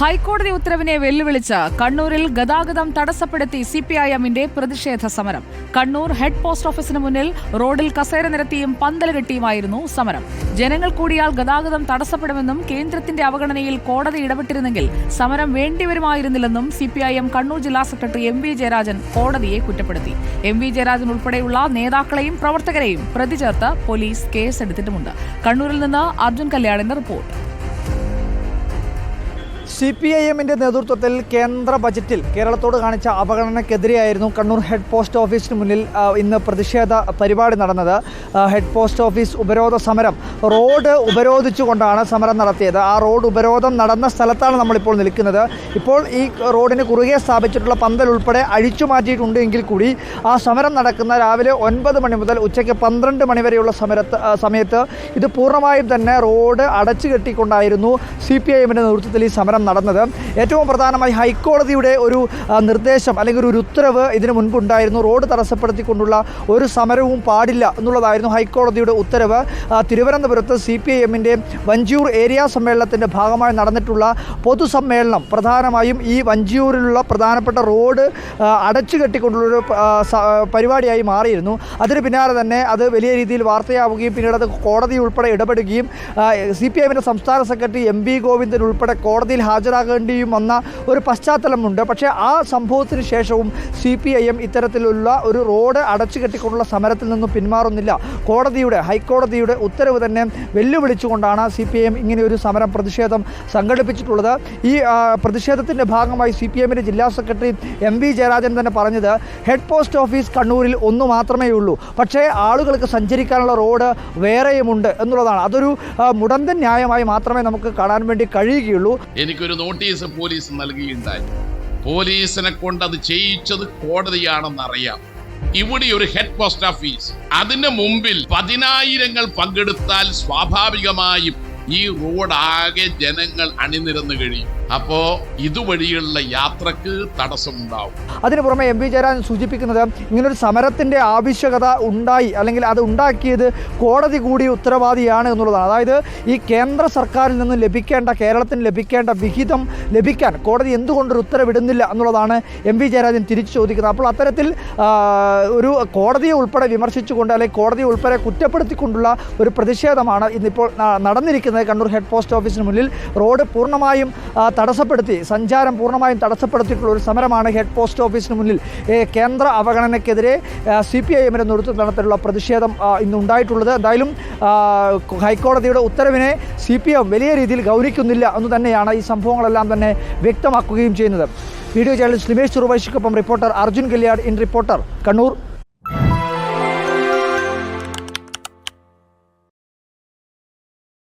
ഹൈക്കോടതി ഉത്തരവിനെ വെല്ലുവിളിച്ച് കണ്ണൂരിൽ ഗതാഗതം തടസ്സപ്പെടുത്തി സിപിഐഎമ്മിന്റെ പ്രതിഷേധ സമരം. കണ്ണൂർ ഹെഡ് പോസ്റ്റ് ഓഫീസിന് മുന്നിൽ റോഡിൽ കസേര നിരത്തിയും പന്തൽ കെട്ടിയുമായിരുന്നു സമരം. ജനങ്ങൾ കൂടിയാൽ ഗതാഗതം തടസ്സപ്പെടുമെന്നും കേന്ദ്രത്തിന്റെ അവഗണനയിൽ കോടതി ഇടപെട്ടിരുന്നെങ്കിൽ സമരം വേണ്ടിവരുമായിരുന്നില്ലെന്നും സിപിഐഎം കണ്ണൂർ ജില്ലാ സെക്രട്ടറി എം.വി. ജയരാജൻ കോടതിയെ കുറ്റപ്പെടുത്തി. എം.വി. ജയരാജൻ ഉൾപ്പെടെയുള്ള നേതാക്കളെയും പ്രവർത്തകരെയും പ്രതി ചേർത്ത് പോലീസ് കേസെടുത്തിട്ടുമുണ്ട്. കണ്ണൂരിൽ നിന്ന് അർജുൻ കല്യാണിന്റെ റിപ്പോർട്ട്. സിപിഐഎമ്മിൻ്റെ നേതൃത്വത്തിൽ കേന്ദ്ര ബജറ്റിൽ കേരളത്തോട് കാണിച്ച അവഗണനയ്ക്കെതിരെയായിരുന്നു കണ്ണൂർ ഹെഡ് പോസ്റ്റ് ഓഫീസിന് മുന്നിൽ ഇന്ന് പ്രതിഷേധ പരിപാടി നടന്നത്. ഹെഡ് പോസ്റ്റ് ഓഫീസ് ഉപരോധ സമരം റോഡ് ഉപരോധിച്ചുകൊണ്ടാണ് സമരം നടത്തിയത്. ആ റോഡ് ഉപരോധം നടന്ന സ്ഥലത്താണ് നമ്മളിപ്പോൾ നിൽക്കുന്നത്. ഇപ്പോൾ ഈ റോഡിന് കുറുകെ സ്ഥാപിച്ചിട്ടുള്ള പന്തൽ ഉൾപ്പെടെ അഴിച്ചു മാറ്റിയിട്ടുണ്ട് എങ്കിൽ കൂടി ആ സമരം നടക്കുന്ന രാവിലെ 9 മണി മുതൽ ഉച്ചയ്ക്ക് 12 മണി വരെയുള്ള സമയത്ത് ഇത് പൂർണ്ണമായും തന്നെ റോഡ് അടച്ചു കെട്ടിക്കൊണ്ടായിരുന്നു സിപിഐഎമ്മിൻ്റെ നേതൃത്വത്തിൽ ഈ സമരം നടന്നത്. ഏറ്റവും പ്രധാനമായി ഹൈക്കോടതിയുടെ ഒരു നിർദ്ദേശം അല്ലെങ്കിൽ ഒരു ഉത്തരവ് ഇതിനു മുൻപുണ്ടായിരുന്നു. റോഡ് തടസ്സപ്പെടുത്തിക്കൊണ്ടുള്ള ഒരു സമരവും പാടില്ല എന്നുള്ളതായിരുന്നു ഹൈക്കോടതിയുടെ ഉത്തരവ്. തിരുവനന്തപുരത്ത് സിപിഐഎമ്മിൻ്റെ വഞ്ചിയൂർ ഏരിയ സമ്മേളനത്തിൻ്റെ ഭാഗമായി നടന്നിട്ടുള്ള പൊതുസമ്മേളനം പ്രധാനമായും ഈ വഞ്ചിയൂരിലുള്ള പ്രധാനപ്പെട്ട റോഡ് അടച്ചു കെട്ടിക്കൊണ്ടുള്ളൊരു പരിപാടിയായി മാറിയിരുന്നു. അതിന് പിന്നാലെ തന്നെ അത് വലിയ രീതിയിൽ വാർത്തയാവുകയും പിന്നീട് അത് കോടതി ഉൾപ്പെടെ ഇടപെടുകയും സിപിഐഎമ്മിൻ്റെ സംസ്ഥാന സെക്രട്ടറി എം.വി. ഗോവിന്ദൻ ഉൾപ്പെടെ കോടതിയിൽ ഹാജരാകേണ്ടിയും വന്ന ഒരു പശ്ചാത്തലമുണ്ട്. പക്ഷേ ആ സംഭവത്തിന് ശേഷവും സിപിഐഎം ഇത്തരത്തിലുള്ള ഒരു റോഡ് അടച്ചു കെട്ടിക്കൊണ്ടുള്ള സമരത്തിൽ നിന്നും പിന്മാറുന്നില്ല. ഹൈക്കോടതിയുടെ ഉത്തരവ് തന്നെ വെല്ലുവിളിച്ചുകൊണ്ടാണ് സിപിഐഎം ഇങ്ങനെയൊരു പ്രതിഷേധം സംഘടിപ്പിച്ചിട്ടുള്ളത്. ഈ പ്രതിഷേധത്തിൻ്റെ ഭാഗമായി സിപിഐഎമ്മിൻ്റെ ജില്ലാ സെക്രട്ടറി എം.വി. ജയരാജൻ തന്നെ പറഞ്ഞത് ഹെഡ് പോസ്റ്റ് ഓഫീസ് കണ്ണൂരിൽ ഒന്ന് മാത്രമേ ഉള്ളൂ, പക്ഷേ ആളുകൾക്ക് സഞ്ചരിക്കാനുള്ള റോഡ് വേറെയുമുണ്ട് എന്നുള്ളതാണ്. അതൊരു മുടന്തൻ ന്യായമായി മാത്രമേ നമുക്ക് കാണാൻ വേണ്ടി കഴിയുകയുള്ളൂ. എനിക്കൊരു നോട്ടീസ് പോലീസ് നൽകിയിട്ടുണ്ടായി. പോലീസിനെ കൊണ്ട് അത് ചെയ്യിച്ചത് കോടതിയാണെന്നറിയാം. ഇവിടെ ഒരു ഹെഡ് പോസ്റ്റ് ഓഫീസ്, അതിന് മുമ്പിൽ 10,000 പങ്കെടുത്താൽ സ്വാഭാവികമായും ഈ റോഡ് ആകെ ജനങ്ങൾ അണിനിരന്നു കഴിയും. അപ്പോ ഇതുവഴിയുള്ള യാത്രക്ക് തടസ്സമുണ്ടാവും. അതിനു പുറമെ എം.വി. ജയരാജൻ സൂചിപ്പിക്കുന്നത് ഇങ്ങനൊരു സമരത്തിൻ്റെ ആവശ്യകത ഉണ്ടായി അല്ലെങ്കിൽ അത് ഉണ്ടാക്കിയത് കോടതി കൂടി ഉത്തരവാദിയാണ് എന്നുള്ളതാണ്. അതായത് ഈ കേന്ദ്ര സർക്കാരിൽ നിന്ന് കേരളത്തിന് ലഭിക്കേണ്ട വിഹിതം ലഭിക്കാൻ കോടതി എന്തുകൊണ്ടൊരു ഉത്തരവിടുന്നില്ല എന്നുള്ളതാണ് എം.വി. ജയരാജൻ തിരിച്ചു ചോദിക്കുന്നത്. അപ്പോൾ അത്തരത്തിൽ ഒരു കോടതിയെ ഉൾപ്പെടെ വിമർശിച്ചുകൊണ്ട് അല്ലെങ്കിൽ കോടതിയെ ഉൾപ്പെടെ കുറ്റപ്പെടുത്തിക്കൊണ്ടുള്ള ഒരു പ്രതിഷേധമാണ് ഇന്നിപ്പോൾ നടന്നിരിക്കുന്നത്. കണ്ണൂർ ഹെഡ് പോസ്റ്റ് ഓഫീസിന് മുന്നിൽ റോഡ് പൂർണ്ണമായും സഞ്ചാരം പൂർണ്ണമായും തടസ്സപ്പെടുത്തിയിട്ടുള്ള ഒരു സമരമാണ് ഹെഡ് പോസ്റ്റ് ഓഫീസിന് മുന്നിൽ കേന്ദ്ര അവഗണനയ്ക്കെതിരെ സിപിഐഎമ്മിൻ്റെ നേതൃത്വത്തിൽ നടത്തിയിട്ടുള്ള പ്രതിഷേധം ഇന്നുണ്ടായിട്ടുള്ളത്. എന്തായാലും ഹൈക്കോടതിയുടെ ഉത്തരവിനെ സിപിഎം വലിയ രീതിയിൽ ഗൗനിക്കുന്നില്ല എന്ന് തന്നെയാണ് ഈ സംഭവങ്ങളെല്ലാം തന്നെ വ്യക്തമാക്കുകയും ചെയ്യുന്നത്. വീഡിയോ ജേർണലിസ്റ്റ് നിമേഷ് ചെറുവൈശിക്കൊപ്പം reporter Arjun Kalyad in reporter Kannur.